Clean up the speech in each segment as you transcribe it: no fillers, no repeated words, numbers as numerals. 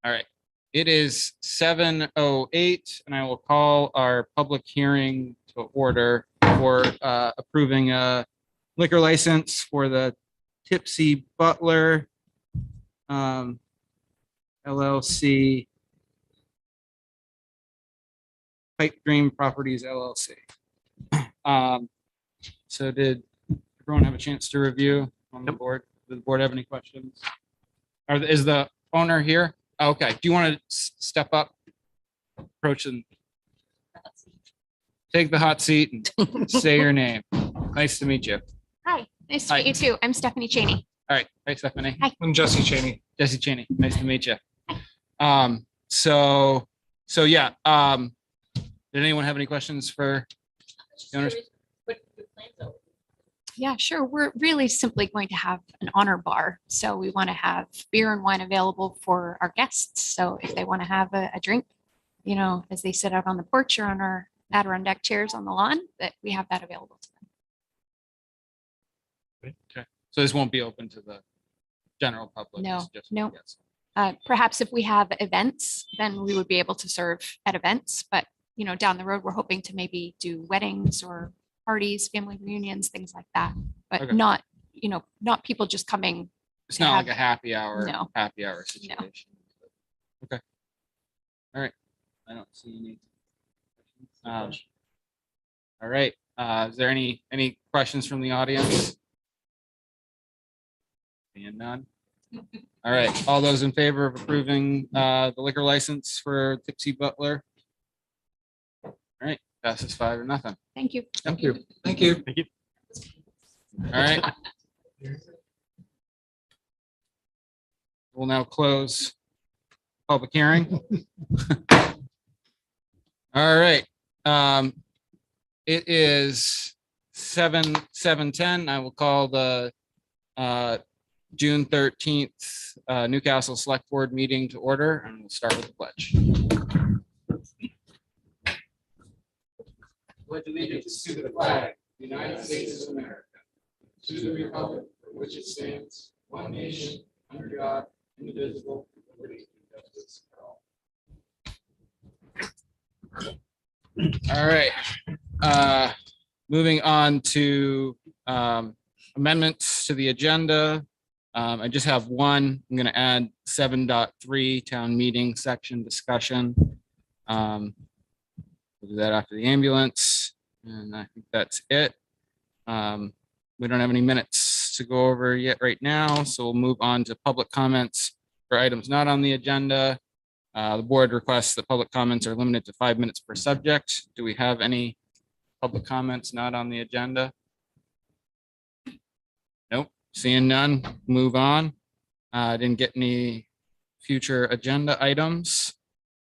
All right. It is 7:08, and I will call our public hearing to order for approving a liquor license for the Tipsy Butler LLC, Pipe Dream Properties LLC. So did everyone have a chance to review on the board? Does the board have any questions? Is the owner here? Okay. Do you want to step up, approach and take the hot seat and say your name? Nice to meet you. Hi, nice to meet you too. I'm Stephanie Cheney. All right. Hi, Stephanie. Hi. I'm Jesse Cheney. Jesse Cheney. Nice to meet you. So yeah. Did anyone have any questions for the owners? Yeah, sure. We're really simply going to have an honor bar. So we want to have beer and wine available for our guests. So if they want to have a drink, you know, as they sit out on the porch or on our Adirondack chairs on the lawn, that we have that available to them. Okay. So this won't be open to the general public? No, it's just no. guests. Perhaps if we have events, then we would be able to serve at events. But, you know, down the road, we're hoping to maybe do weddings or parties, family reunions, things like that. But Okay. not, you know, not people just coming. It's to not have- like a happy hour No. situation. Okay. All right. I don't see any. All right. Is there any questions from the audience? Seeing none. All right. All those in favor of approving the liquor license for Tipsy Butler? All right. Passes 5-0. Thank you. Thank you. Thank you. Thank you. All right. We'll now close public hearing. All right. It is 7:10. I will call the June 13th Newcastle Select Board meeting to order, and we'll start with the pledge. Pledge allegiance to the flag, United States of America, to the republic for which it stands, one nation, under God, indivisible, with liberty and justice for all. All right. Moving on to amendments to the agenda. I just have one. I'm going to add 7.3 town meeting section discussion. We'll do that after the ambulance, and I think that's it. We don't have any minutes to go over yet right now, so we'll move on to public comments for items not on the agenda. The board requests that public comments are limited to 5 minutes per subject. Do we have any public comments not on the agenda? Nope, seeing none, move on. Didn't get any future agenda items.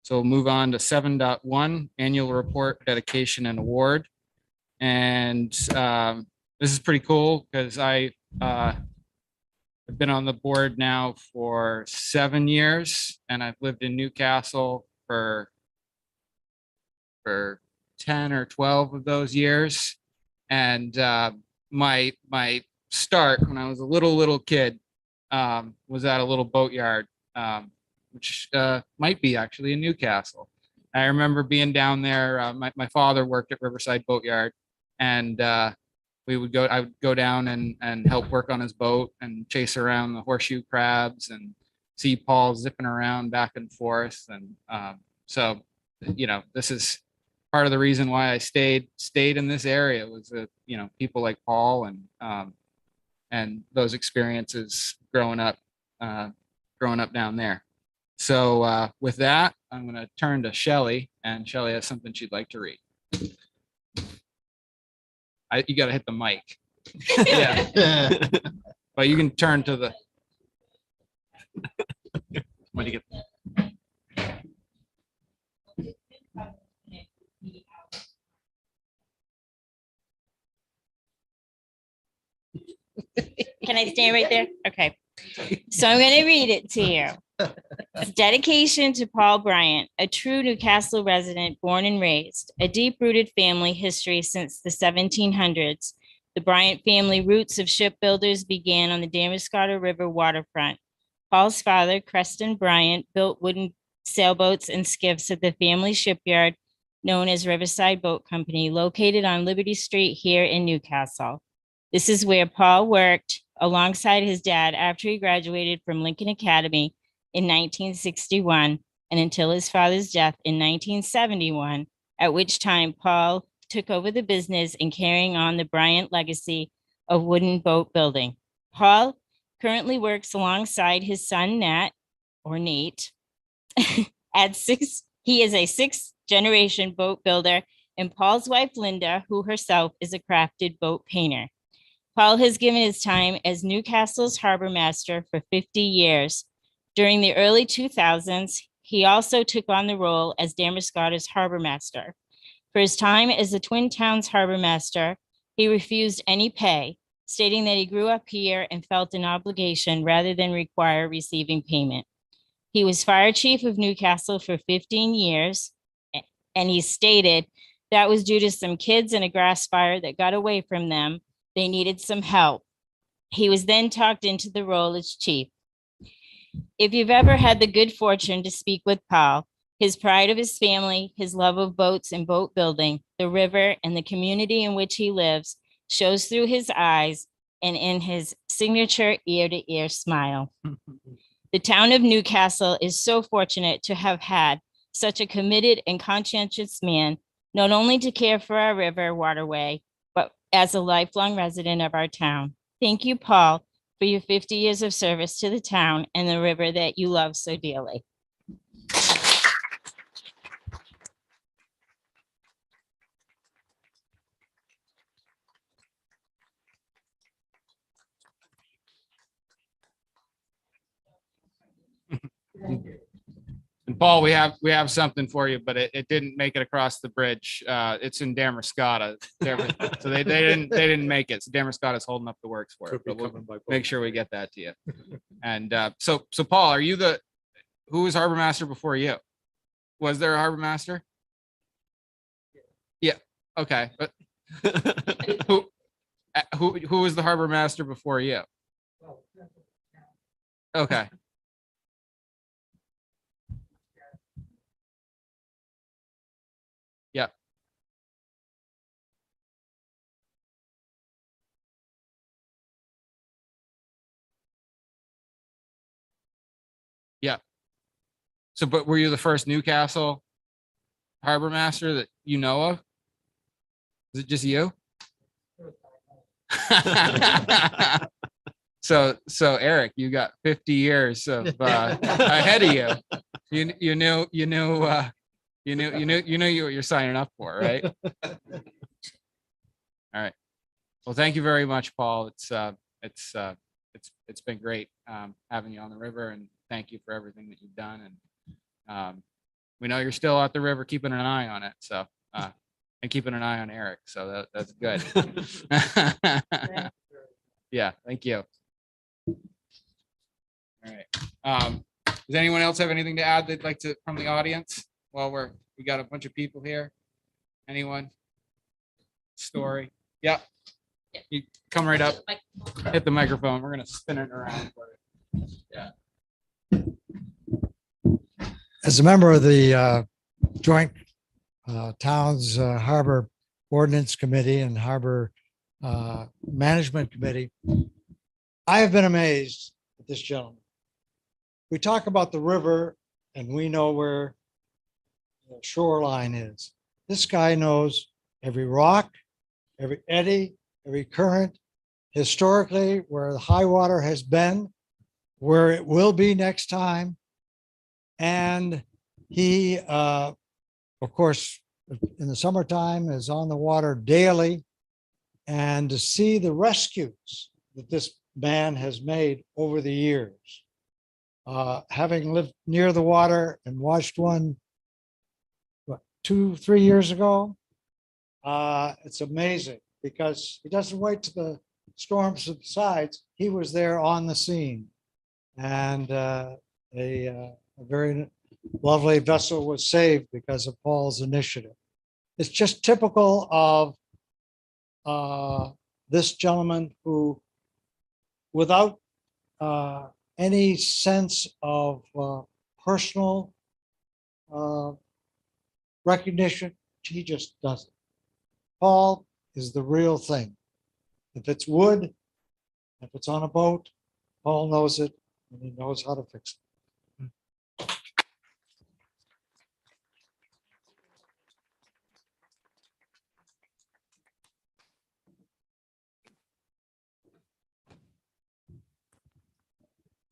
So we'll move on to 7.1 annual report, dedication and award. And this is pretty cool because I've been on the board now for 7 years, and I've lived in Newcastle for 10 or 12 of those years. And my start when I was a little kid was at a little boatyard, which might be actually in Newcastle. I remember being down there. My father worked at Riverside Boatyard, and I would go down and help work on his boat and chase around the horseshoe crabs and see Paul zipping around back and forth. And so, you know, this is part of the reason why I stayed in this area was that, you know, people like Paul and those experiences growing up down there. So with that, I'm going to turn to Shelley, and Shelley has something she'd like to read. You got to hit the mic. Yeah. But you can turn to the. What do you get? Can I stand right there? Okay. So I'm going to read it to you. It's dedication to Paul Bryant, a true Newcastle resident born and raised, a deep-rooted family history since the 1700s. The Bryant family roots of shipbuilders began on the Damariscotta River waterfront. Paul's father, Creston Bryant, built wooden sailboats and skiffs at the family shipyard known as Riverside Boat Company, located on Liberty Street here in Newcastle. This is where Paul worked alongside his dad after he graduated from Lincoln Academy in 1961 and until his father's death in 1971, at which time Paul took over the business and carrying on the Bryant legacy of wooden boat building. Paul currently works alongside his son, Nate, he is a sixth-generation boat builder, and Paul's wife, Linda, who herself is a crafted boat painter. Paul has given his time as Newcastle's harbor master for 50 years. During the early 2000s, he also took on the role as Damariscotta's harbor master. For his time as the Twin Towns harbor master, he refused any pay, stating that he grew up here and felt an obligation rather than require receiving payment. He was fire chief of Newcastle for 15 years, and he stated that was due to some kids in a grass fire that got away from them. They needed some help. He was then talked into the role as chief. If you've ever had the good fortune to speak with Paul, his pride of his family, his love of boats and boat building, the river, and the community in which he lives shows through his eyes and in his signature ear-to-ear smile. The town of Newcastle is so fortunate to have had such a committed and conscientious man, not only to care for our river waterway, but as a lifelong resident of our town. Thank you, Paul, for your 50 years of service to the town and the river that you love so dearly. And Paul, we have something for you, but it didn't make it across the bridge. It's in Damariscotta. So they didn't make it. So Damariscotta's holding up the works for it. But we'll make sure we get that to you. And so Paul, who was harbor master before you? Was there a harbor master? Yeah. Okay. But who was the harbor master before you? Okay. Yeah. Yeah. So, but were you the first Newcastle harbor master that you know of? Is it just you? So Eric, you got 50 years of ahead of you. You knew what you're signing up for, right? All right. Well, thank you very much, Paul. It's been great having you on the river, and thank you for everything that you've done. And we know you're still at the river, keeping an eye on it. So and keeping an eye on Eric. So that's good. Yeah. Thank you. All right. Does anyone else have anything to add they'd like to from the audience? Well, we got a bunch of people here. Anyone? Story? Yep. You come right up. Hit the microphone. We're gonna spin it around for you. Yeah. As a member of the Joint Towns Harbor Ordinance Committee and Harbor Management Committee, I have been amazed at this gentleman. We talk about the river and we know where the shoreline is. This guy knows every rock, every eddy, every current, historically, where the high water has been, where it will be next time. And he, of course, in the summertime is on the water daily. And to see the rescues that this man has made over the years, having lived near the water and watched one, 2-3 years ago, it's amazing because he doesn't wait till the storm subsides. He was there on the scene, and a very lovely vessel was saved because of Paul's initiative. It's just typical of this gentleman who, without any sense of personal recognition. He just doesn't. Paul is the real thing. If it's wood, if it's on a boat, Paul knows it and he knows how to fix it.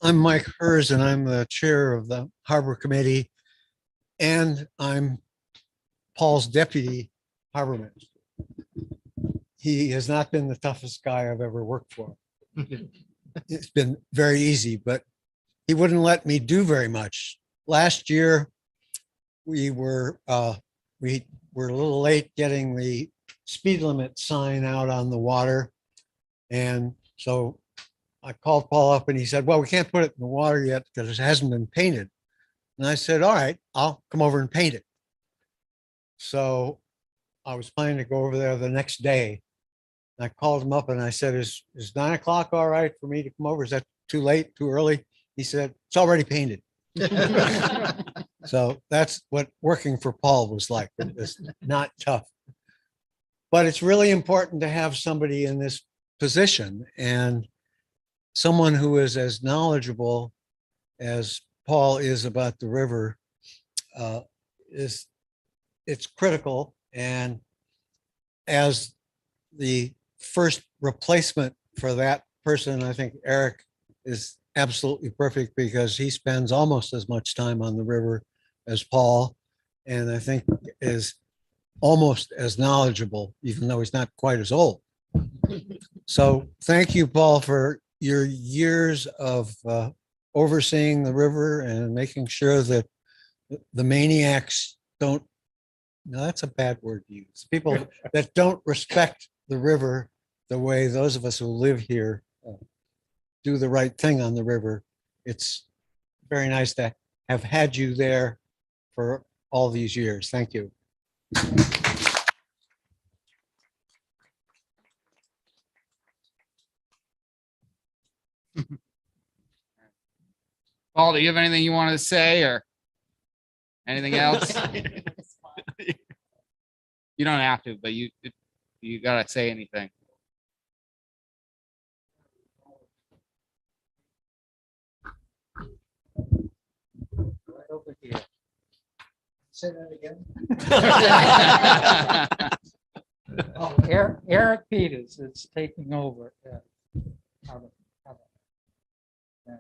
I'm Mike Hers, and I'm the chair of the Harbor Committee, and I'm Paul's deputy harbor master. He has not been the toughest guy I've ever worked for. It's been very easy, but he wouldn't let me do very much. Last year, we were a little late getting the speed limit sign out on the water, and so I called Paul up and he said, well, we can't put it in the water yet because it hasn't been painted. And I said, all right, I'll come over and paint it. So I was planning to go over there the next day. I called him up and I said, is 9 o'clock all right for me to come over? Is that too late, too early? He said, it's already painted. So that's what working for Paul was like. It was not tough. But it's really important to have somebody in this position, and someone who is as knowledgeable as Paul is about the river. It's critical. And as the first replacement for that person, I think Eric is absolutely perfect because he spends almost as much time on the river as Paul, and I think is almost as knowledgeable, even though he's not quite as old. So thank you, Paul, for your years of overseeing the river and making sure that the maniacs don't, no, that's a bad word to use. People that don't respect the river the way those of us who live here do the right thing on the river. It's very nice to have had you there for all these years. Thank you. Paul, do you have anything you wanted to say or anything else? You don't have to, but you gotta say anything. Right over here. Say that again. Oh, Eric Peters is taking over. And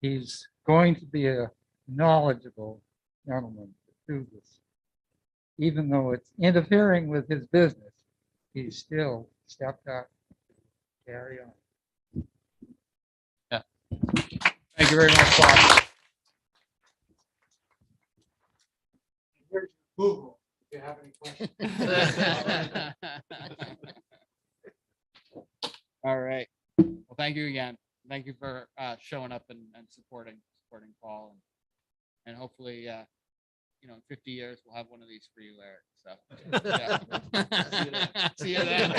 he's going to be a knowledgeable gentleman to do this. Even though it's interfering with his business, he's still stepped up. Carry on. Thank you very much, Paul. Here's Google, if you have any questions. All right. Well, thank you again. Thank you for showing up and supporting Paul, and hopefully, in 50 years we'll have one of these for you, Eric. So, yeah. See you then.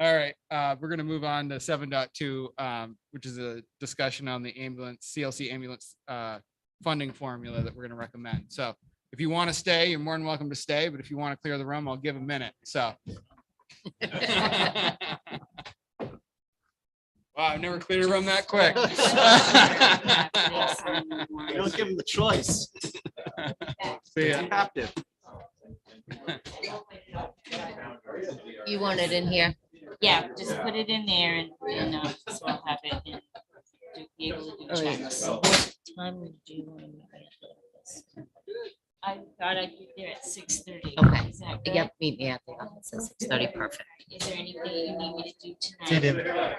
All right, we're gonna move on to 7.2, which is a discussion on the CLC ambulance funding formula that we're gonna recommend. So, if you want to stay, you're more than welcome to stay. But if you want to clear the room, I'll give a minute. So. Wow, I've never cleared a room that quick. You don't give them the choice. See ya. Captive. You want it in here? Yeah, just put it in there and so I'll have it and be able to do checks. What time do you want to meet me at the office? I thought I'd be there at 6:30. Okay. Is that good? Yep, meet me at the office at 6:30, perfect. Is there anything you need me to do tonight?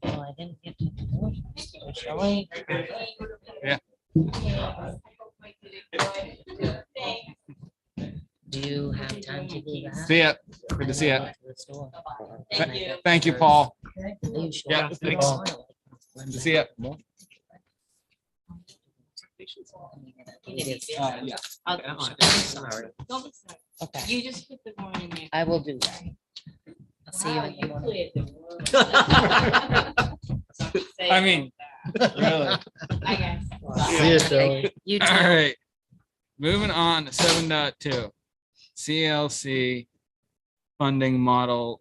Well, I didn't get to do it, so shall I? Yeah. Do you have time to do that? See ya. Good to see ya. I'm gonna go to the store. Thank you. Thank you, Paul. Are you sure? Yeah, thanks. Good to see ya. It is. Yeah. I'll- I'm sorry. Don't be sorry. Okay, You just put the one in there. I will do that. I'll see you. in the morning. I mean, Really? See you, Shelley. You all too. right. Moving on to 7.2, CLC funding model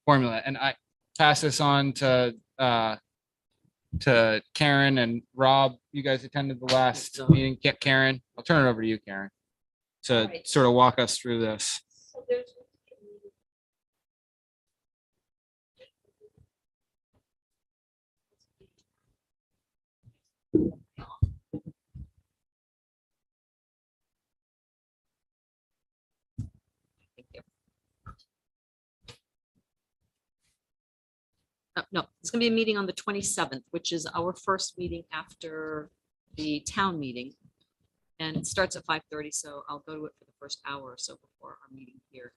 formula. And I pass this on to Karen and Rob. You guys attended the last meeting. Karen, I'll turn it over to you, Karen, to sort of walk us through this. No, it's gonna be a meeting on the 27th, which is our first meeting after the town meeting. And it starts at 5:30, so I'll go to it for the first hour or so before our meeting here.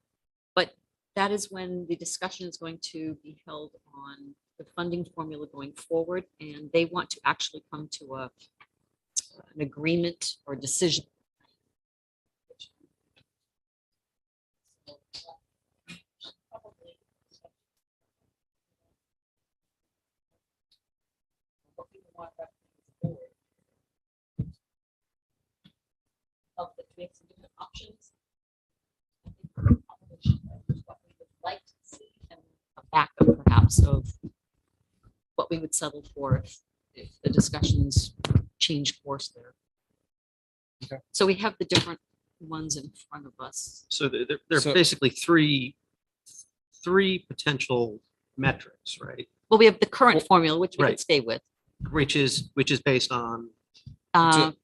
But that is when the discussion is going to be held on the funding formula going forward, and they want to actually come to an agreement or decision. Of the we have some different options. What we would like to see and a backup perhaps of what we would settle for if the discussions change course there. Okay. So we have the different ones in front of us. So there So- are basically three potential metrics, right? Well, we have the current formula, which we could Right. stay with. Which is based on,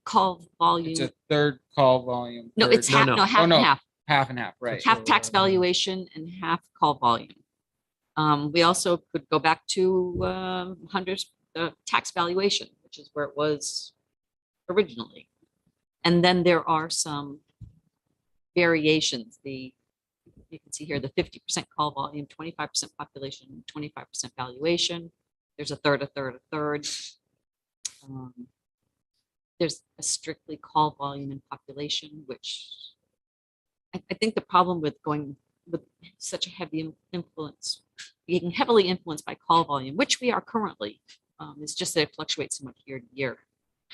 Call It's volume. a third call volume. No, third- it's half, no. no, half Oh, and no. half. half and half, right? Half tax valuation and half call volume. We also could go back to Hunter's tax valuation, which is where it was originally. And then there are some variations. You can see here the 50% call volume, 25% population, 25% valuation. There's a third, a third, a third. There's a strictly call volume and population, which I think the problem with going with such a heavy influence, being heavily influenced by call volume, which we are currently, is just that it fluctuates so much year to year.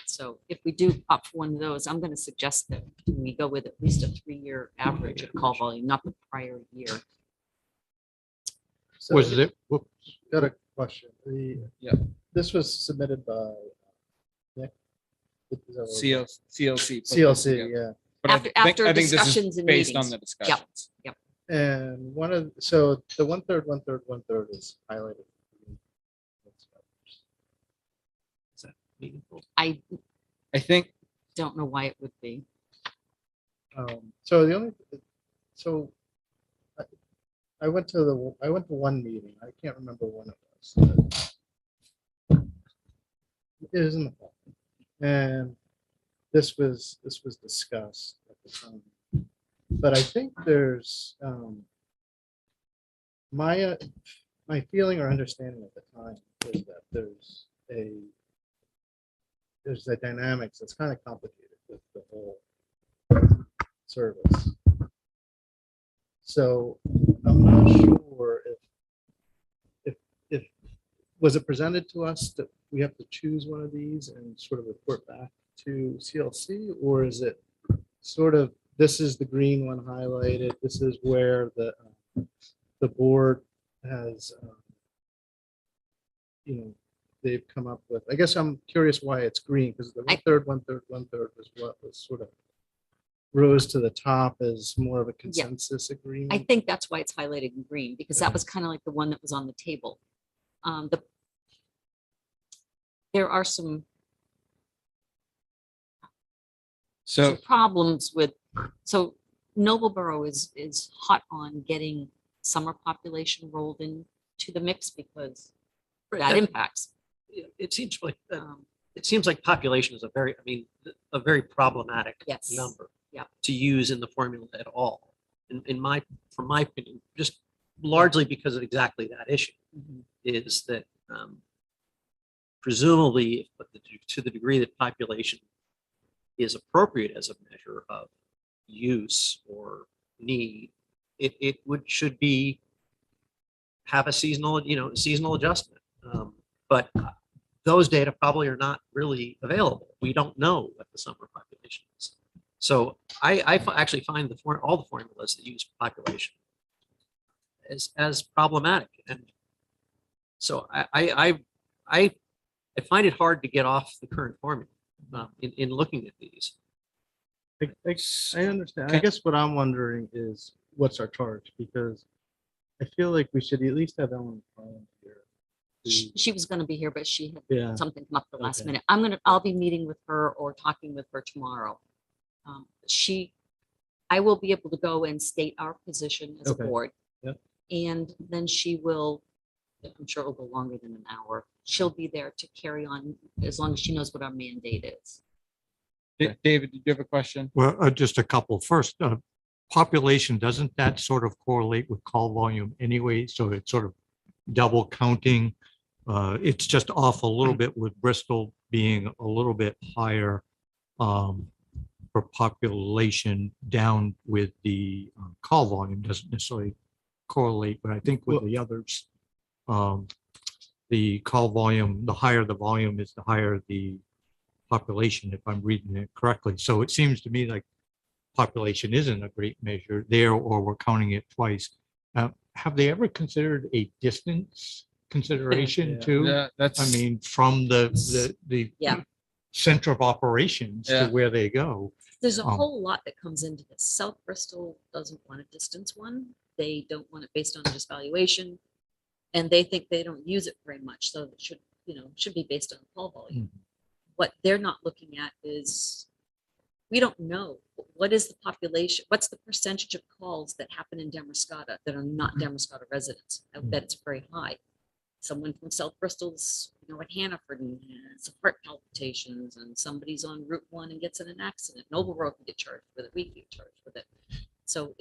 So if we do opt for one of those, I'm going to suggest that we go with at least a 3-year average of call volume, not the prior year. Was it? Whoops, got a question. Yeah. This was submitted by Nick. CLC. CLC, yeah. But After I think this is discussions and based on meetings. the discussions. And so the 1/3, 1/3, 1/3 is highlighted. is that meaningful? I I think don't know why it would be. So I went to one meeting. I can't remember when it was. It was in the fall. And this was discussed at the time. But I think there's my feeling or understanding at the time is that there's a dynamics that's kind of complicated with the whole service. So I'm not sure if was it presented to us that we have to choose one of these and sort of report back to CLC, or is it sort of, this is the green one highlighted, this is where the board has they've come up with. I guess I'm curious why it's green, because the 1/3, 1/3, 1/3 was what was sort of rose to the top as more of a consensus agreement. I think that's why it's highlighted in green, because that was kind of like the one that was on the table. There are some problems with, so Noblesboro is hot on getting summer population rolled into the mix because that impacts. It seems like population is a very problematic Yes. number Yeah. to use in the formula at all. From my opinion, just largely because of exactly that issue, is that presumably, to the degree that population is appropriate as a measure of use or need, it should be have a seasonal adjustment. But those data probably are not really available. We don't know what the summer population is. So actually find all the formulas that use population as problematic. And so I find it hard to get off the current formula in looking at these. I understand. I guess what I'm wondering is what's our charge? Because I feel like we should at least have Ellen Collins here. She was gonna be here, but she Yeah. had something come up at the last Okay. minute. I'll be meeting with her or talking with her tomorrow. I will be able to go and state our position as a Okay. board. Yep. And then she will, I'm sure it'll go longer than an hour. She'll be there to carry on as long as she knows what our mandate is. David, did you have a question? Well, just a couple. First, population, doesn't that sort of correlate with call volume anyway? So it's sort of double counting. It's just off a little bit with Bristol being a little bit higher for population, down with the call volume doesn't necessarily correlate, but I think with the others, the call volume, the higher the volume is, the higher the population, if I'm reading it correctly. So it seems to me like population isn't a great measure there, or we're counting it twice. Have they ever considered a distance consideration Yeah. too? Yeah, that's, I mean, from the Yeah. center of operations to Yeah. where they go. There's a Um, whole lot that comes into this. South Bristol doesn't want a distance one. They don't want it based on just valuation. And they think they don't use it very much. So it should be based on call volume. What they're not looking at is, we don't know what is the population, what's the percentage of calls that happen in Damascotta that are not Damascotta residents. I bet it's very high. Someone from South Bristol's, at Hannaford and has heart palpitations, and somebody's on Route 1 and gets in an accident. Noble Road can get charged with it. We can get charged with it. So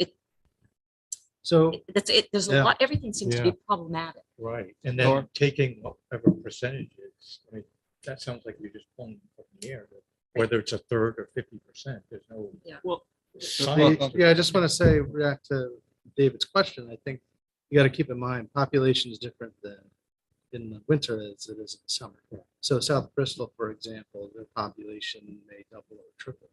that's it. There's a Yeah. lot, everything seems to be Yeah. problematic. Right, and then taking whatever percentages, I mean, that sounds like you're just pulling from the air, whether it's a third or 50%, there's no. Yeah. Well, science. Yeah, I just want to say, react to David's question. I think you got to keep in mind, population is different than in the winter as it is in the summer. So South Bristol, for example, their population may double or triple.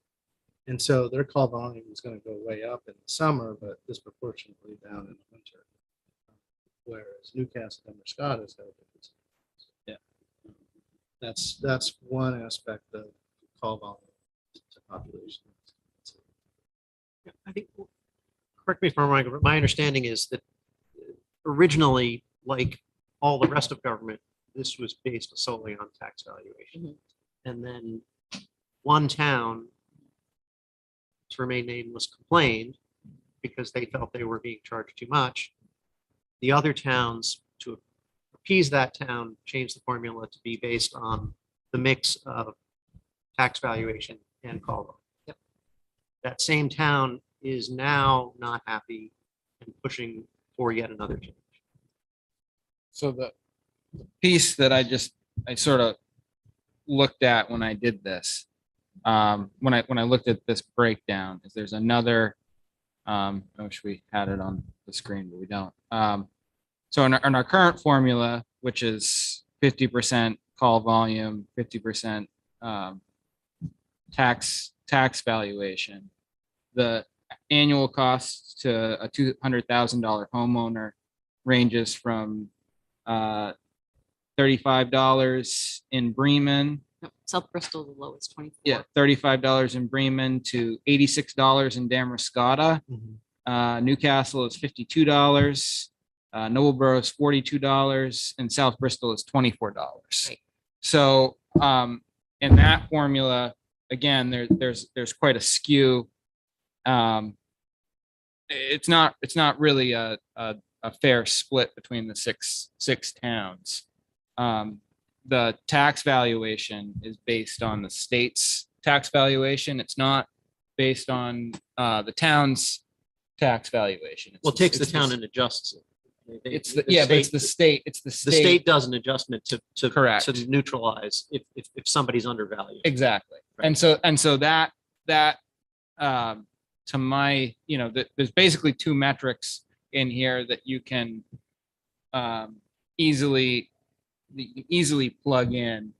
And so their call volume is going to go way up in the summer, but disproportionately down in the winter. Whereas Newcastle and Damascotta is going to. Yeah. That's one aspect of call volume to population. I think, correct me if I'm wrong, but my understanding is that originally, like all the rest of government, this was based solely on tax valuation. Mhm. And then one town, to remain nameless, complained because they felt they were being charged too much. The other towns, to appease that town, changed the formula to be based on the mix of tax valuation and call volume. Yep. That same town is now not happy and pushing for yet another change. so the piece that I sort of looked at when I did this, when I looked at this breakdown, is there's another, I wish we had it on the screen, but we don't. So in our current formula, which is 50% call volume, 50% tax valuation, the annual cost to a $200,000 homeowner ranges from $35 in Bremen. No, South Bristol, the lowest 24. Yeah, $35 in Bremen to $86 in Damascotta. Newcastle is $52. Noblesboro is $42, and South Bristol is $24. Right. So in that formula, again, there's quite a skew. It's not really a fair split between the six towns. The tax valuation is based on the state's tax valuation. It's not based on the town's tax valuation. Well, it takes the town and adjusts it. It's the state. It's the The state. state does an adjustment to Correct. to neutralize if somebody's undervalued. Exactly. Right. And so that to my, there's basically two metrics in here that you can easily plug in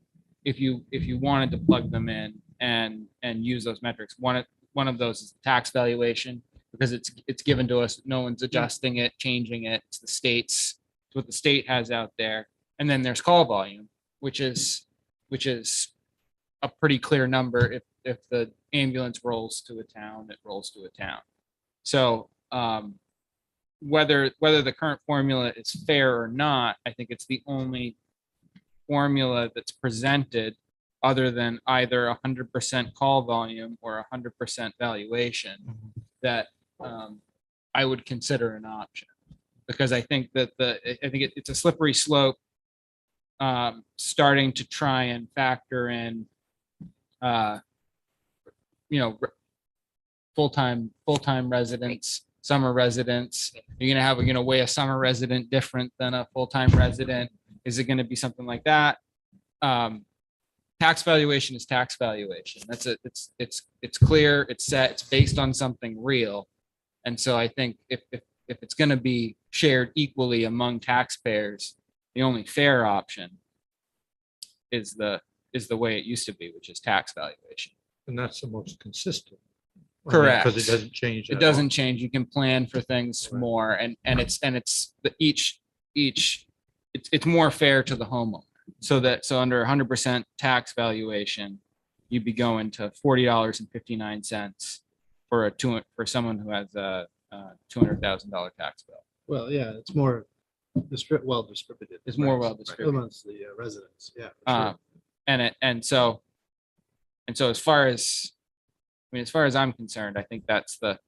if you wanted to plug them in and use those metrics. One of those is tax valuation, because it's given to us. No one's adjusting it, changing it. It's the state's, it's what the state has out there. And then there's call volume, which is a pretty clear number. If the ambulance rolls to a town, it rolls to a town. So whether the current formula is fair or not, I think it's the only formula that's presented other than either 100% call volume or 100% valuation that I would consider an option, because I think that it's a slippery slope, starting to try and factor in full-time residents, summer residents. You're gonna weigh a summer resident different than a full-time resident. Is it gonna be something like that? Tax valuation is tax valuation. It's clear, it's set, it's based on something real. And so I think if it's gonna be shared equally among taxpayers, the only fair option is the way it used to be, which is tax valuation. And that's the most consistent. Correct. Because it doesn't change. It doesn't change. You can plan for things more, and it's it's more fair to the homeowner. So under 100% tax valuation, you'd be going to $40.59 for someone who has a $200,000 tax bill. Well, yeah, it's more well distributed. It's more well distributed amongst the residents. Yeah. For sure. And so as far as I'm concerned, I think that's the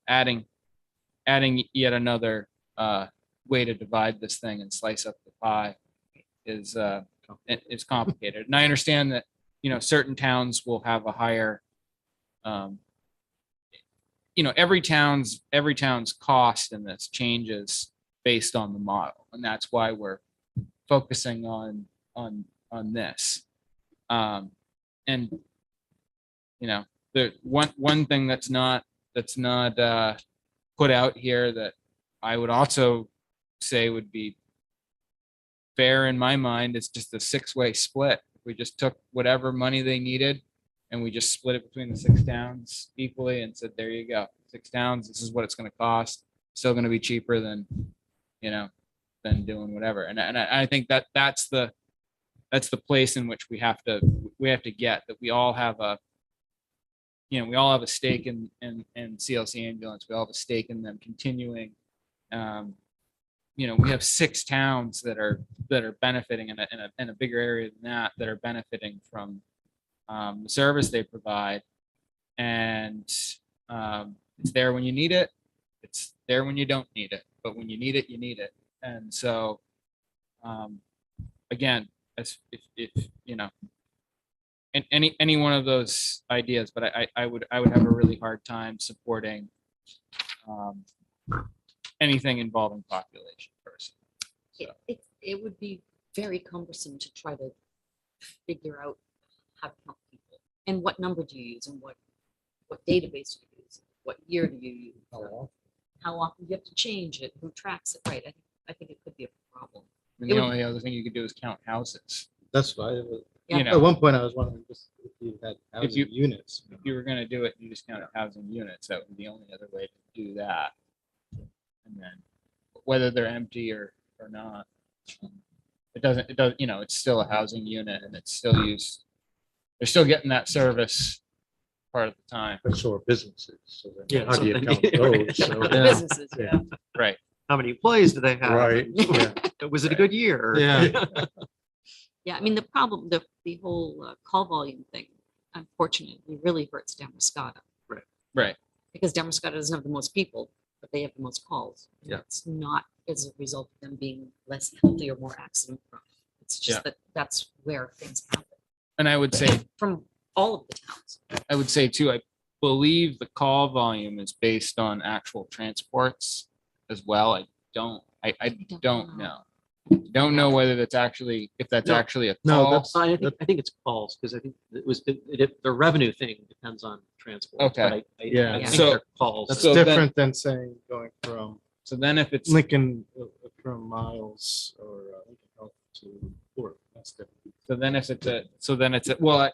adding yet another way to divide this thing and slice up the pie is complicated. And I understand that, certain towns will have a higher, every town's cost in this changes based on the model. And that's why we're focusing on this. And the one thing that's not put out here that I would also say would be fair in my mind is just a 6-way split. If we just took whatever money they needed and we just split it between the 6 towns equally and said, there you go, 6 towns, this is what it's going to cost. Still going to be cheaper than doing whatever. And I think that's the place in which we have to get, that we all have a stake in CLC ambulance. We all have a stake in them continuing. We have 6 towns that are benefiting in a bigger area than that are benefiting from the service they provide. And it's there when you need it. It's there when you don't need it. But when you need it, you need it. And so, again, if any one of those ideas, but I would have a really hard time supporting anything involving population personally. It would be very cumbersome to try to figure out how to count people and what number do you use and what database do you use, what year do you use, how often you have to change it, who tracks it, right? I think it could be a problem. And the only other thing you could do is count houses. That's why. Yeah. You know, At one point, I was wondering just if you had housing units. if you were going to do it, you just count housing units. That would be the only other way to do that. And then whether they're empty or not, it does, it's still a housing unit and it's still used. They're still getting that service part of the time. But so are businesses. So then Yeah, how do you so count then- those? So- Businesses, yeah. Right. How many employees do they have? Right. Yeah. Was it a good year? Yeah. Yeah, I mean, the problem, the whole call volume thing, unfortunately, really hurts Damascata. Right. Because Damascata doesn't have the most people, but they have the most calls. Yeah. It's not as a result of them being less healthy or more accident prone. It's just that that's where things happen And I would say from all of the towns. I would say too, I believe the call volume is based on actual transports as well. I don't know. Don't know whether that's actually, if that's No. actually a No, call. that's- I think it's calls because I think the revenue thing depends on transport. Okay. But Yeah. I think So- they're calls. That's So then- different than saying going from So then if it's, Lincoln, from Miles or Lincoln Health to Fort. That's different. So then if it's a, so then it's a, well,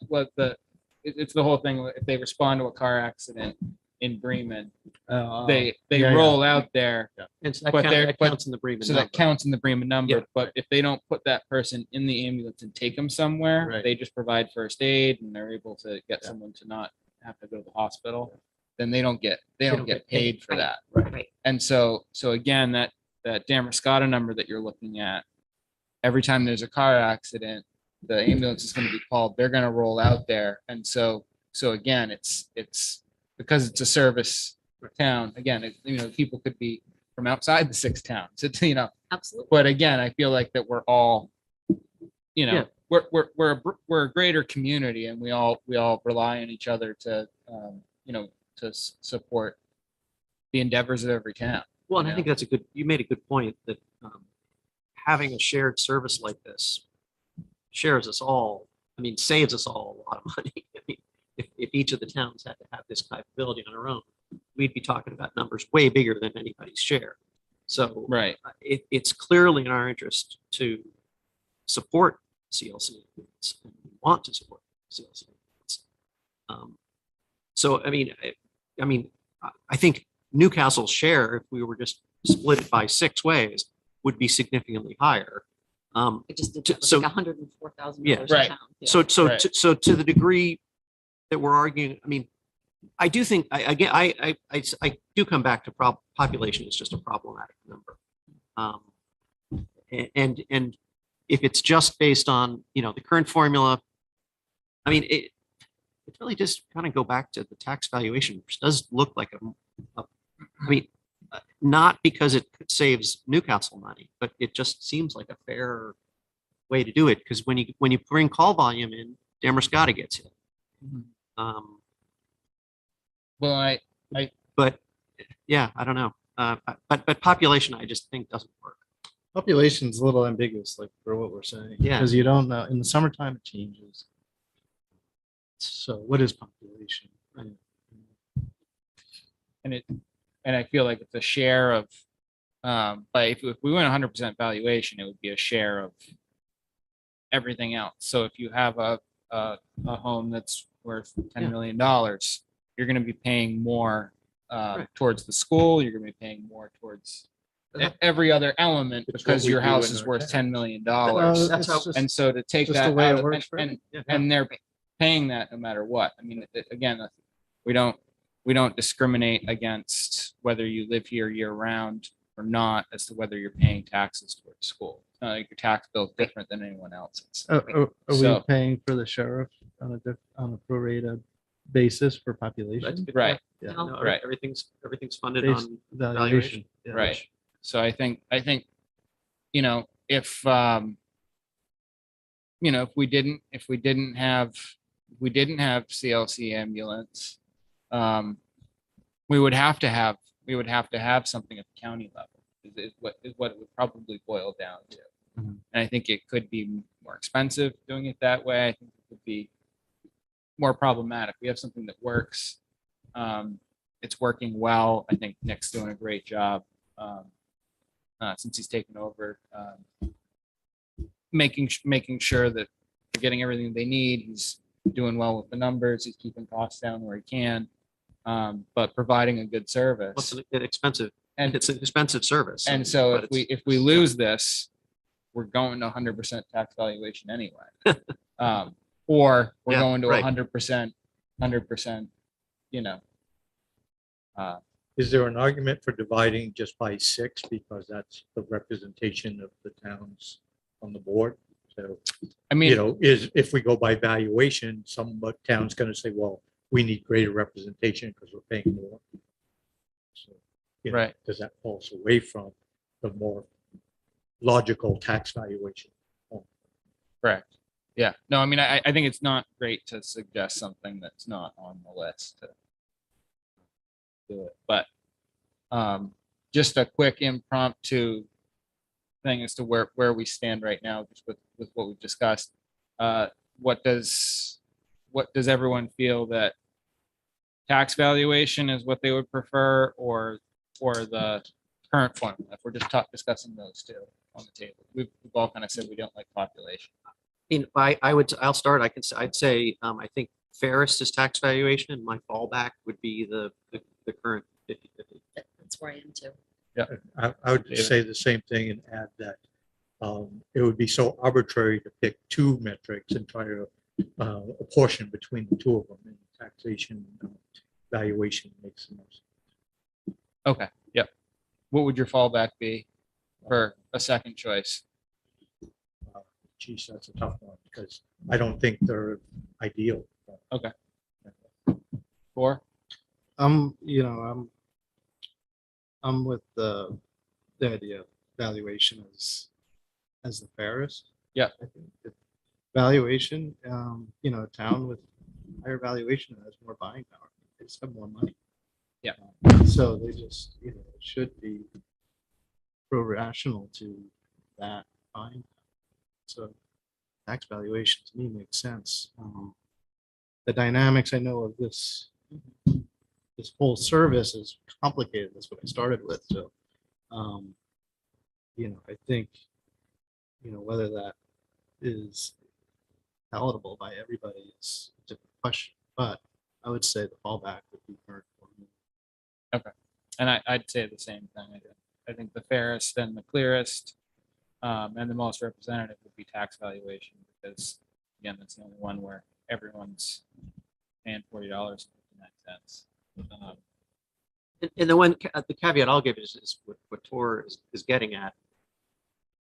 it's the whole thing. If they respond to a car accident in Bremen, they yeah, roll out there. And so that But they're- that but- counts in the Bremen So that number. counts in the Bremen number, Yeah. but if they don't put that person in the ambulance and take them somewhere, Right. they just provide first aid and they're able to get someone to not have to go to the hospital, then they don't get paid for Right. that. Right. And so again, that Damascotta number that you're looking at, every time there's a car accident, the ambulance is going to be called, they're going to roll out there. And so again, it's because it's a service town, again, people could be from outside the 6 towns. It's, Absolutely. but again, I feel like that we're all, Yeah. we're a greater community and we all rely on each other to, support the endeavors of every town. Well, and I Yeah. think you made a good point that having a shared service like this shares us all, saves us all a lot of money. If each of the towns had to have this capability on their own, we'd be talking about numbers way bigger than anybody's share. So Right. it's clearly in our interest to support CLC. And we want to support CLC. So, I think Newcastle's share, if we were just split it by 6 ways, would be significantly higher. It just did To- that was so- like $104,000. Yeah. Right. So Right. to the degree that we're arguing, I do think, I do come back to population is just a problematic number. And if it's just based on, the current formula, it really just kind of go back to the tax valuation, which does look like not because it saves Newcastle money, but it just seems like a fair way to do it. Because when you bring call volume in, Damascotta gets hit. Well, But yeah, I don't know. But population, I just think doesn't work. Population's a little ambiguous, like for what we're saying. Yeah. Because you don't know, in the summertime it changes. So what is population? and I feel like it's a share of, but if we went 100% valuation, it would be a share of everything else. So if you have a home that's worth $10 million, you're going to be paying more towards the school. You're going to be paying more towards every other element It's because what we your do house in is our worth town. $10 million. That's how- And so to take just the that way it out of, works for and they're paying that no matter what. Again, we don't discriminate against whether you live here year round or not as to whether you're paying taxes towards school. It's not like your tax bill is different than anyone else's. Are we So- paying for the sheriff on a prorated basis for That's population? good. Right. Yeah, No. no, Right. everything's funded Based on valuation. valuation. Yeah. Right. So I think, if, if we didn't have CLC ambulance, we would have to have something at the county level is what it would probably boil down to. Mhm. And I think it could be more expensive doing it that way. I think it would be more problematic. We have something that works. It's working well. I think Nick's doing a great job since he's taken over, making sure that they're getting everything they need. He's doing well with the numbers. He's keeping costs down where he can, but providing a good What's service. an expensive, And it's an expensive service. and so but if we lose this, we're going to 100% tax valuation anyway. Or we're Yeah, going to right. 100%, Is there an argument for dividing just by 6 because that's the representation of the towns on the board? So, I mean, if we go by valuation, some town's going to say, well, we need greater representation because we're paying more. So, Right. Does that fall away from the more logical tax valuation? correct. Yeah, no, I mean, I think it's not great to suggest something that's not on the list to do it, but just a quick impromptu thing as to where we stand right now, just with what we've discussed. What does everyone feel that tax valuation is what they would prefer, or the current formula, if we're just discussing those two on the table. We've all kind of said we don't like population. I'll start. I'd say, I think fairest is tax valuation, and my fallback would be the current 50/50. That's where I am too. I would David? say the same thing and add that it would be so arbitrary to pick two metrics and try to apportion between the two of them. And taxation valuation makes the most. Okay, yep. What would your fallback be for a second choice? Geez, that's a tough one because I don't think they're ideal. Okay. 4? You know, I'm with the idea of valuation as the fairest. Yeah. I think the valuation, you know, a town with higher valuation has more buying power. They just have more money. Yeah. So they just, you know, it should be pro-rational to that buying power. So tax valuation to me makes sense. The dynamics I know of this whole service is complicated. That's what I started with. So, you know, I think, you know, whether that is palatable by everybody is a different question. But I would say the fallback would be current formula. And I'd say the same thing. I think the fairest and the clearest and the most representative would be tax valuation because, again, that's the only one where everyone's paying $40.59. And the caveat I'll give is what Tor is getting at.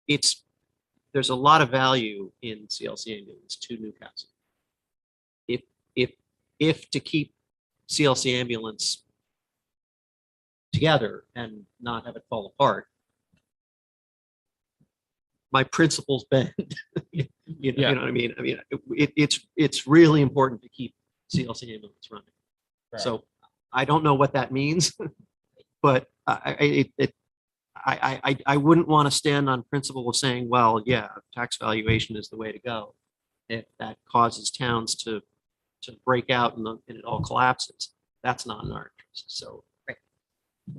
There's a lot of value in CLC ambulance to Newcastle. If to keep CLC ambulance together and not have it fall apart, my principles bend. You know what I mean? I mean, it's really important to keep CLC ambulance running. Right. So I don't know what that means, but I wouldn't want to stand on principle of saying, well, yeah, tax valuation is the way to go. If that causes towns to break out and it all collapses, that's not in our interest. So,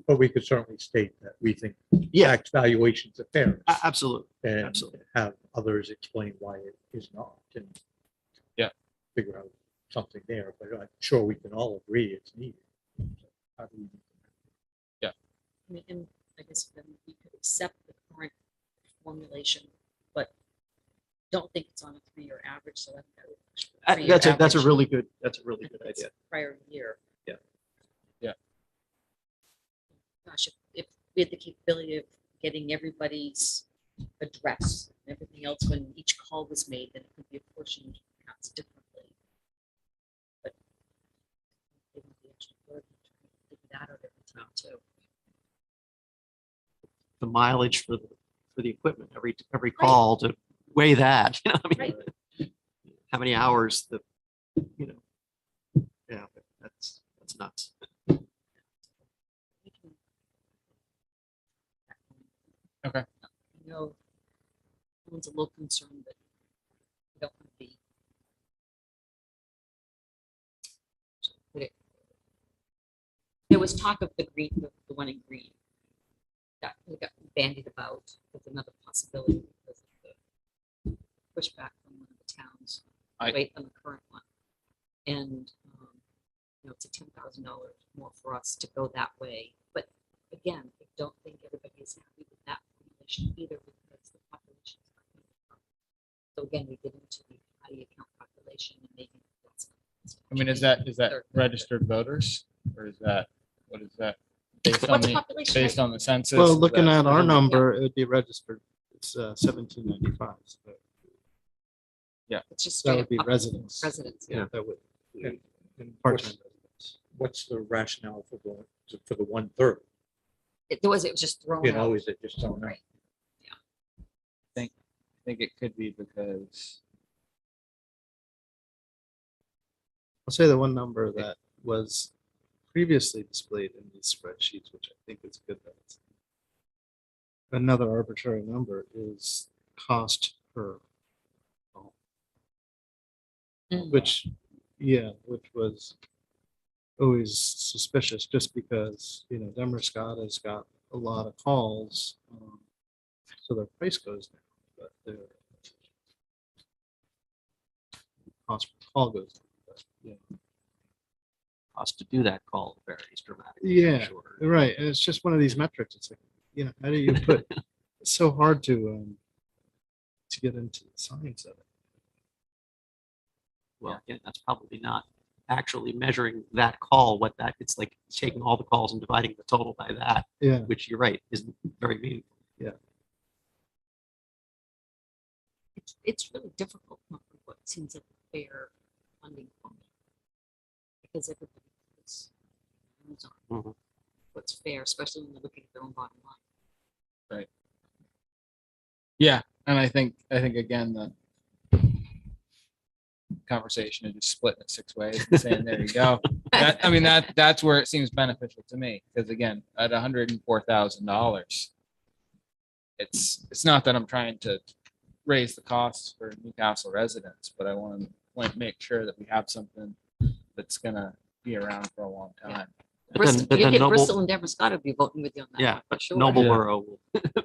But we could certainly state that we think yeah, tax valuations are fair. absolutely. And Absolutely. have others explain why it is not and figure out something there. But I'm sure we can all agree it's needed. How do we do that? I mean, and I guess then we could accept the current formulation, but don't think it's on a 3-year average. So that would That's a really good idea. prior year. Yeah. Yeah. Gosh, if we had the capability of getting everybody's address and everything else when each call was made, then it could be apportioned perhaps differently. But they want the extra burden to figure that out every time too. The mileage for the equipment, every call to weigh that, you know, I mean, Right. how many hours you know, yeah, that's nuts. We can- Okay. I know everyone's a little concerned, but we don't want to be. There was talk of the the one in green. That got bandied about with another possibility because of the pushback from one of the towns. Wait on the current one. And, you know, it's a $10,000 more for us to go that way. But again, I don't think everybody is happy with that formulation either because the population is not going to grow. So again, we get into the how do you count population and maybe that's. I mean, is that registered voters or is that, what is that? Based on What's the, population? based on the census? Well, Is looking that- at our number, it would be registered. It's 1795. So It's just that straight would be up residents. residents. Yeah. That would. And Part-time residents. what's the rationale for the 1/3? It was just thrown You know, out. is it just thrown out? Right. I think it could be because I'll say the one number that was previously displayed in these spreadsheets, which I think is good. That it's another arbitrary number is cost per call. Which was always suspicious just because, you know, Denver Scott has got a lot of calls, so their price goes down, but their cost per call goes down. But, yeah. Cost to do that call varies dramatically. I'm Yeah, sure. right. And it's just one of these metrics. It's like, how do you put, it's so hard to get into the science of it. Well, again, that's probably not actually measuring that call, what that, it's like taking all the calls and dividing the total by that, Yeah. which you're right, isn't very meaningful. It's really difficult to come up with what seems like a fair funding formula. Because everybody is moves on Mhm. what's fair, especially when they're looking at their own bottom line. Yeah, and I think again the conversation is just splitting it 6 ways and saying there you go. That's where it seems beneficial to me because again at $104,000, it's not that I'm trying to raise the costs for Newcastle residents, but I want to make sure that we have something that's gonna be around for a long time. Bristol, but you then get Noble- Bristol and Deborah's got to be voting with you on that. Yeah, one, but for sure. Nobleboro will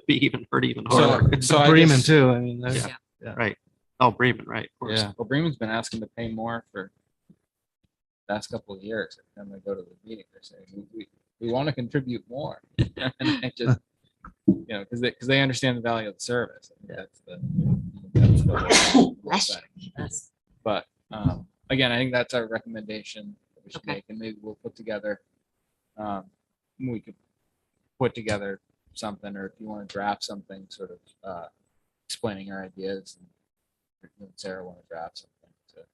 be even hurt even So- harder. so I Bremen just- too. I mean, there's- Yeah. Right. Oh, Bremen, right. Of course. Yeah. Well, Bremen's been asking to pay more for the last couple of years. Every time I go to the meeting, they're saying we want to contribute more. And I just because they understand the value of the service. I think that's the Bless thing. you. That's- But again, I think that's our recommendation that we should Okay. make, and maybe we'll put together. We could put together something, or if you want to draft something, sort of explaining our ideas, and you and Sarah want to draft something to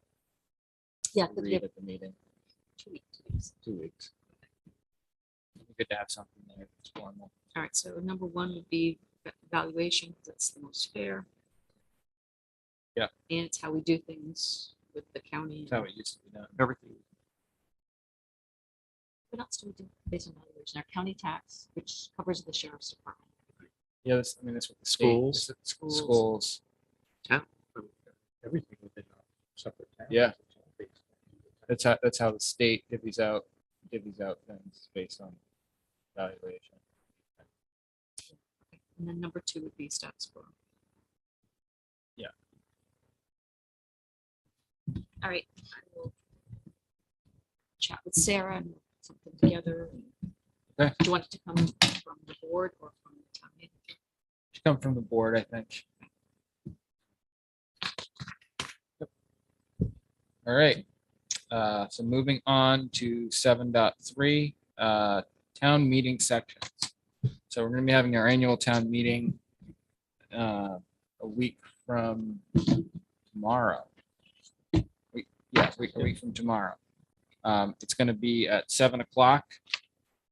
Yeah, could read give at the meeting. 2 weeks. 2 weeks. Good to have something there. It's formal. All right, so number 1 would be evaluation, because that's the most fair. Yeah. And it's how we do things with the county. That's how it used to be done. Everything. What else do we do based on valuation? Our county tax, which covers the sheriff's department. Yeah, that's what the state. Schools. This is schools. Everything within a separate town. Yeah. That's how the state divvies out things based on valuation. And then number 2 would be status quo. Yeah. All right. I will chat with Sarah and put something together. Okay. Do you want it to come from the board or from the town meeting? Should come from the board, I think. Yep. All right. So moving on to 7.3, town meeting sections. So we're going to be having our annual town meeting a week from tomorrow. A week from tomorrow. It's going to be at 7 o'clock,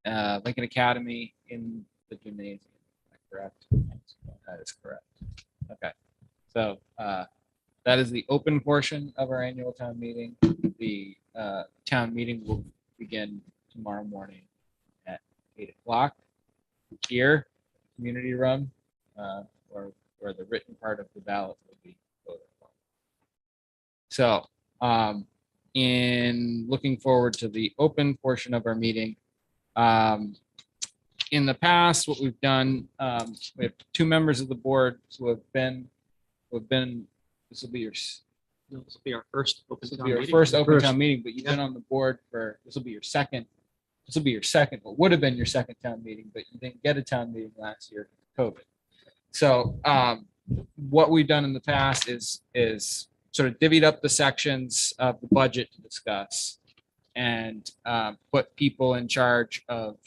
Lincoln Academy in the gymnasium. Is that correct? That is correct. Okay. So that is the open portion of our annual town meeting. The town meeting will begin tomorrow morning at 8 o'clock here, community room, where the written part of the ballot will be voted on. So in looking forward to the open portion of our meeting, in the past, what we've done, we have 2 members of the board who have been, this will be your This will be our first open this will town be your meeting. first open First. town meeting, but you've been on the board for, this will be your second, what would have been your second town meeting, but you didn't get a town meeting last year because of COVID. So what we've done in the past is sort of divvied up the sections of the budget to discuss and put people in charge of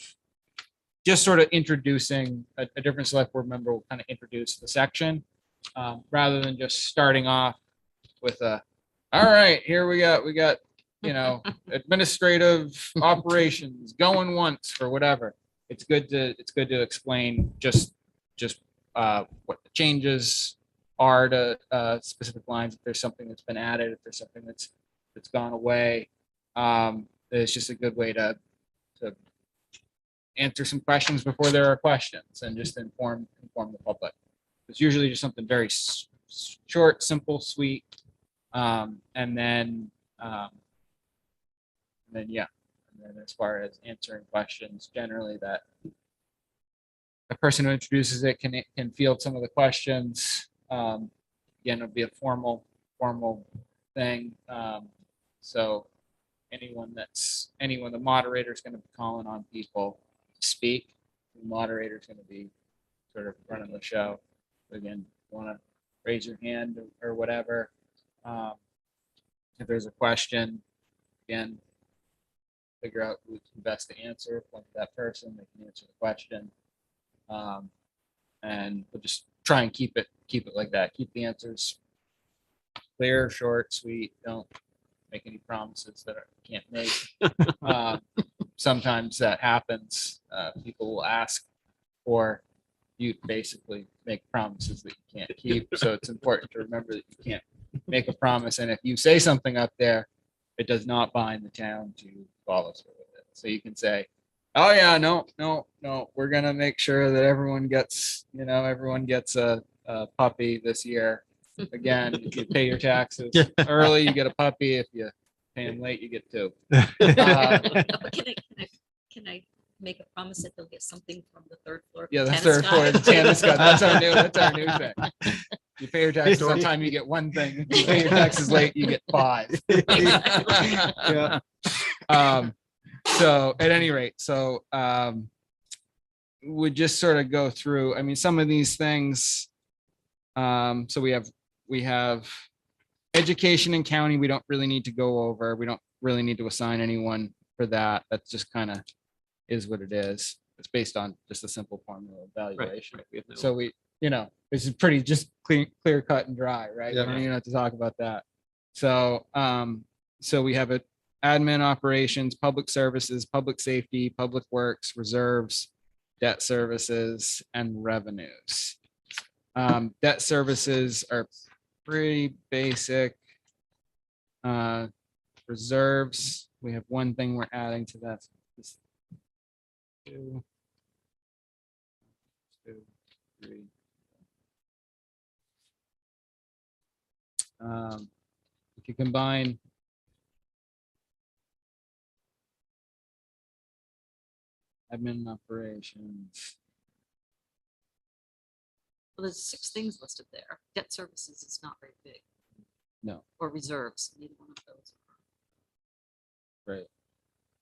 just sort of introducing a different select board member will kind of introduce the section rather than just starting off with all right, here we got, administrative operations going once for whatever. It's good to explain just what the changes are to specific lines. If there's something that's been added, if there's something that's gone away, it's just a good way to answer some questions before there are questions and just inform the public. It's usually just something very short, simple, sweet, and then as far as answering questions, generally that the person who introduces it can field some of the questions. Again, it'll be a formal thing. So the moderator is going to be calling on people to speak. The moderator is going to be sort of running the show. Again, want to raise your hand or whatever. If there's a question, again, figure out who's best to answer, point to that person, they can answer the question. And we'll just try and keep it like that. Keep the answers clear, short, sweet. Don't make any promises that you can't make. Sometimes that happens. People will ask for you to basically make promises that you can't keep. So it's important to remember that you can't make a promise. And if you say something up there, it does not bind the town to follow through with it. So you can say, oh yeah, no, we're gonna make sure that everyone gets a puppy this year. Again, if you pay your taxes early, you get a puppy. If you pay them late, you get two. But can I make a promise that they'll get something from the third floor? Yeah, the tennis third floor, guy? the tennis guy. That's our new thing. You pay your taxes on time, you get one thing. If you pay your taxes late, you get five. Yeah. So at any rate, we just sort of go through, I mean, some of these things. So we have education and county, we don't really need to go over. We don't really need to assign anyone for that. That's just kind of is what it is. It's based on just a simple formula evaluation. So this is pretty just clear cut and dry, right? Yeah. We don't even have to talk about that. So, so we have admin operations, public services, public safety, public works, reserves, debt services, and revenues. Debt services are pretty basic. Reserves, we have one thing we're adding to that. Two, three. If you combine admin operations, Well, there's 6 things listed there. Debt services is not very big. no, Or reserves, neither one of those. right.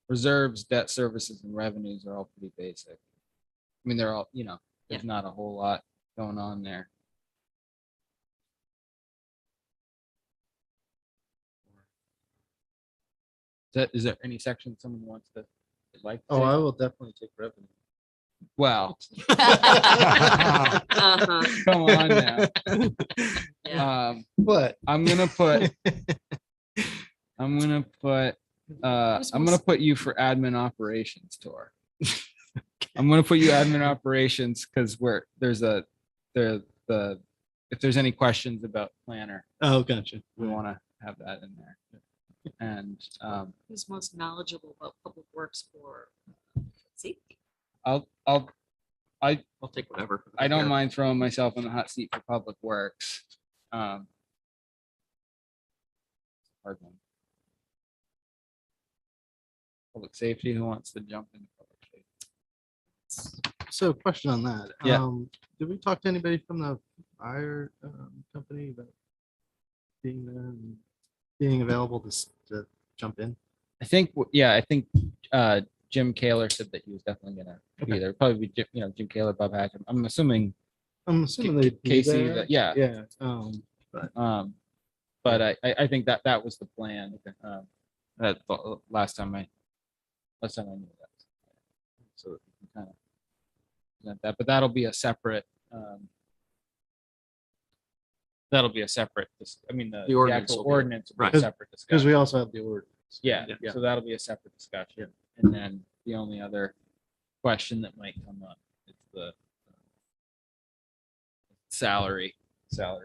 Reserves, debt services, and revenues are all pretty basic. I mean, they're all, there's not a whole lot going on there. Is there any section someone wants to like? Oh, I will definitely take revenue. Well, Uh-huh. come on now. Yeah. What? I'm gonna put you for admin operations, Tor. I'm gonna put you admin operations because if there's any questions about planner, Oh, gotcha. we want to have that in there. And Who's most knowledgeable about public works for safety? I'll take whatever. I don't mind throwing myself in the hot seat for public works. Hard one. Public safety, who wants to jump into public safety? So question on that. Yeah. Did we talk to anybody from the fire company about being there and being available to jump in? I think Jim Kaler said that he was definitely gonna be there. Probably be Jim Kaler, Bob Hatcham. I'm assuming they'd be Casey, there. yeah. Yeah. But I think that was the plan. That last time I knew that. So that we can kind of present that, but that'll be a separate. I mean, the ordinance actual will be- ordinance will be a right. separate Because discussion. we also have the ordinance. Yeah, Yeah. so that'll be a separate discussion. And then the only other question that might come up is the salary.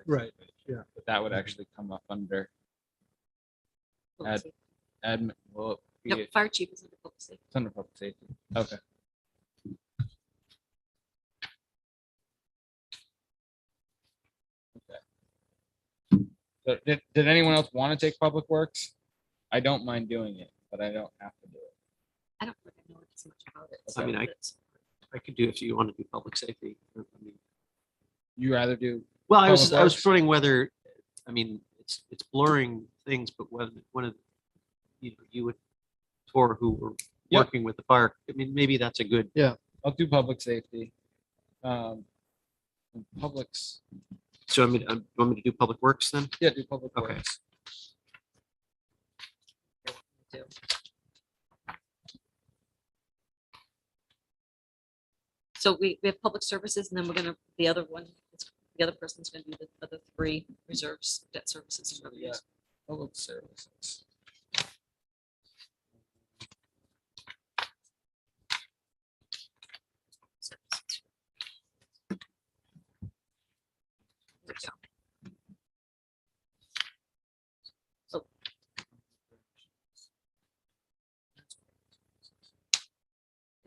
Right, yeah. But that would actually come up under Public safety. admin, well, No, it's fire chief is under public safety. under public safety. Okay. So did anyone else want to take public works? I don't mind doing it, but I don't have to do it. I don't think I know as much about it. I mean, I could do if you want to do public safety. I mean, You rather do, well, I Public was Works? wondering whether, I mean, it's blurring things, but one of, you and Tor who were Yep. working with the fire, I mean, maybe that's a good. I'll do public safety. Publics, So I mean, you want me to do public works then? yeah, do public Okay. works. So we have public services and then we're gonna, the other one, the other person's gonna do the other three reserves, debt services and Yeah. revenues. Public services. There we go. So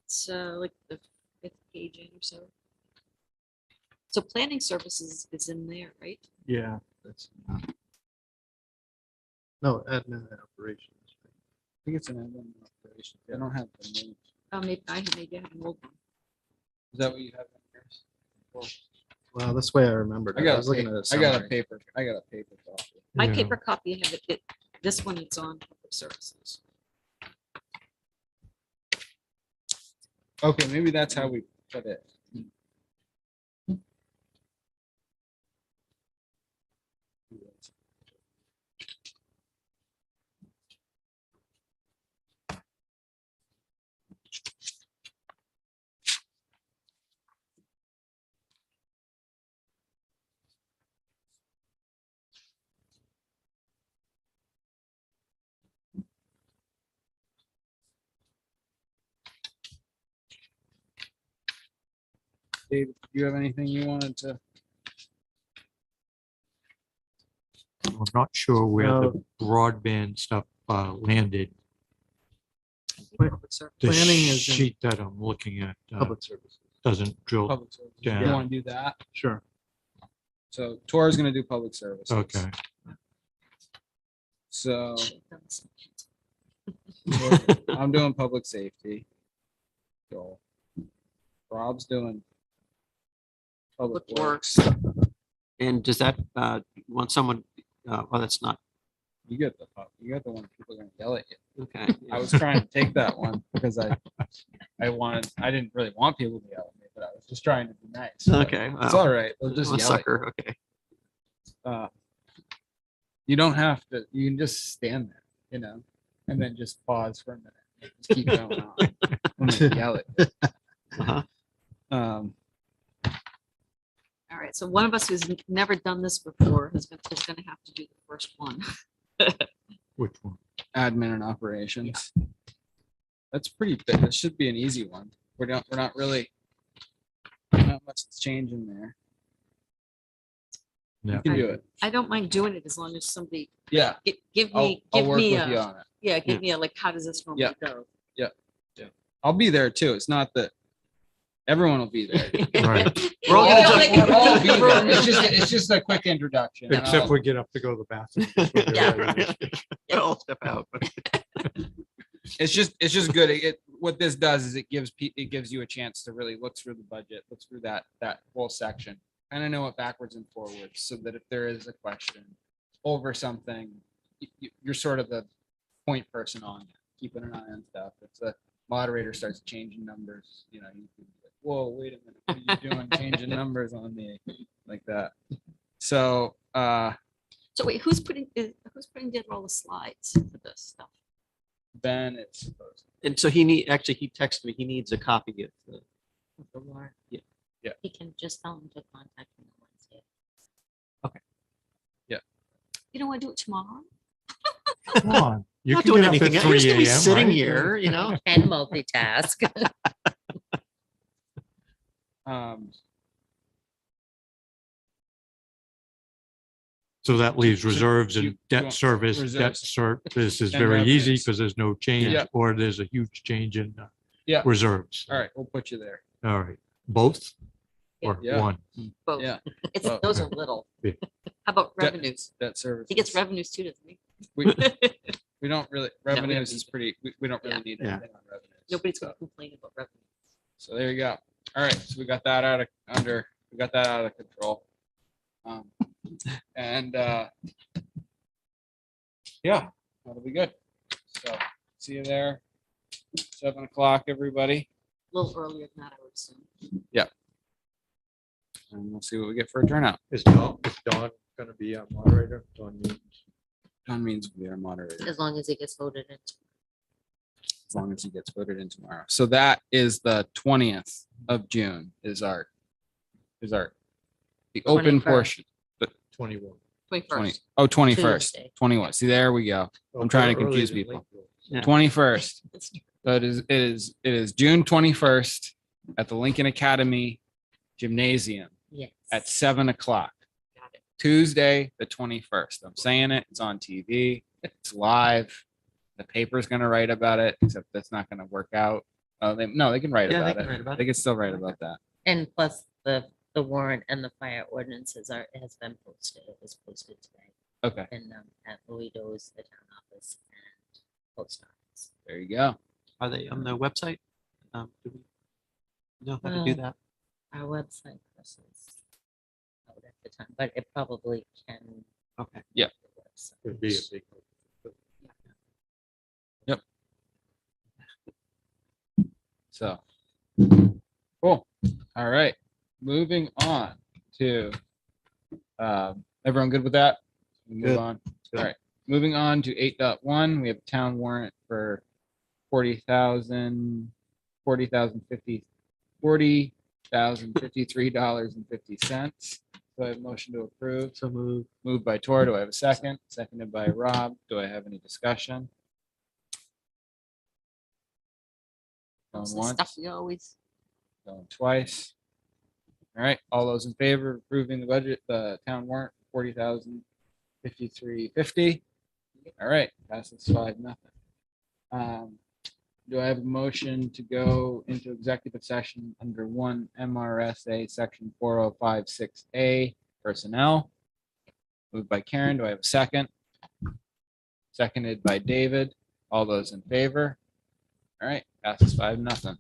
it's like the fifth page in or so. So planning services is in there, right? Yeah. That's no admin and operations. I think it's an admin operation. I don't have the name. Oh, maybe I have an old one. Is that what you have in yours? Well, that's the way I remembered. I it. got was a looking paper. at a I got a summary. paper. I got a paper copy. My Yeah. paper copy, I have it, this one, it's on public services. Okay, maybe that's how we put it. David, do you have anything you wanted to? I'm not sure where the No. broadband stuff landed. Public service. The Planning is in- sheet that I'm looking at Public services. doesn't drill. Public services. You Yeah. want to do that? Sure. So Tor's gonna do public services. Okay. So Should've done some- I'm doing public safety. Joel. Rob's doing public Public works. And does that, want someone, well, that's not, You get the one people are gonna yell at you. okay. I was trying to take that one because I didn't really want people to yell at me, but I was just trying to be nice. But Okay. It's all right. They'll just I'm a yell at you. sucker, okay. You don't have to, you can just stand there, and then just pause for a minute. Just keep going on. And then yell at you. Uh-huh. All right, so one of us who's never done this before is gonna have to do the first one. Which one? Admin and operations. That's pretty big. That should be an easy one. We're not really, not much that's changing there. Yeah. You can do it. I don't mind doing it as long as somebody Yeah. give I'll me work with you a, on it. yeah, give me a, like, how does this normally go? I'll be there too. It's not that everyone will be there. Right. We're all Yeah, gonna like- jump- We'll all be there. It's just a quick introduction. and Except I'll- we get up to go to the bathroom. Yeah. I'll step out. It's just good. What this does is it gives you a chance to really look through the budget, look through that whole section, kind of know it backwards and forwards, so that if there is a question over something, you're sort of the point person on it, keeping an eye on stuff. If the moderator starts changing numbers, you can be like, whoa, wait a minute, what are you doing changing numbers on me like that? So So wait, who's putting together all the slides for this stuff? Ben, it's supposed. And so he texted me, he needs a copy of the, The warrant? Yeah. Yeah. He can just tell him to contact me on Wednesday. Okay. Yeah. You don't want to do it tomorrow? Come on. You not can doing get up at anything. You're 3 just gonna be a.m., sitting right? here, And multitask. So that leaves So reserves you and debt want service. Debt reserves service is and very easy revenues. because there's no change Yeah. or there's a huge change in Yeah. reserves. All right, we'll put you there. All right. Both or Yeah. one? Both. Yeah. It's, Both. those are little. Yeah. How about Debt- revenues? Debt service. He gets revenues too, doesn't he? We, we don't really, don't revenues is need- pretty, we don't really Yeah. need Yeah. anything on revenues. Nobody's So- going to complain about revenues. So there you go. All right, so we got that we got that out of control. And yeah, that'll be good. So see you there. 7 o'clock, everybody. A little earlier than that, I would assume. And we'll see what we get for a turnout. Is Dawn going to be our moderator? Dawn Means. John Means will be our moderator As long as it gets voted in. as long as he gets voted in tomorrow. So that is the 20th of June the open 21st. portion. 21. 21st. 21st, Tuesday. 21. See, there we go. I'm trying to confuse people. Yeah. 21st. That's true. So it is June 21st at the Lincoln Academy Gymnasium Yes. at 7 o'clock. Got it. Tuesday, the 21st. I'm saying it. It's on TV. It's live. The paper's going to write about it, except that's not going to work out. No, they can write Yeah, they about can write it. about They it. can still write about that. And plus the warrant and the fire ordinances has been posted. It was posted today Okay, in, at Louis Doe's, the town office and post office. there you go. Are they on the website? Do we know how to do that? Our website versus out at the time, but it probably can. Okay. Yeah. Would be a big. So, cool. All right. Moving on to, everyone good with that? We Move Good. on. All right. Moving on to 8.1, we have a town warrant for $40,053.50. Do I have a motion to approve? So move. Moved by Tor. Do I have a second? Seconded by Rob. Do I have any discussion? Going That's the once, stuff we always. going twice. All right, all those in favor of approving the budget, the town warrant, $40,053.50. All right, passes 5-0. Do I have a motion to go into executive session under 1 MRSA section 4056A personnel? Moved by Karen. Do I have a second? Seconded by David. All those in favor? All right, passes 5-0.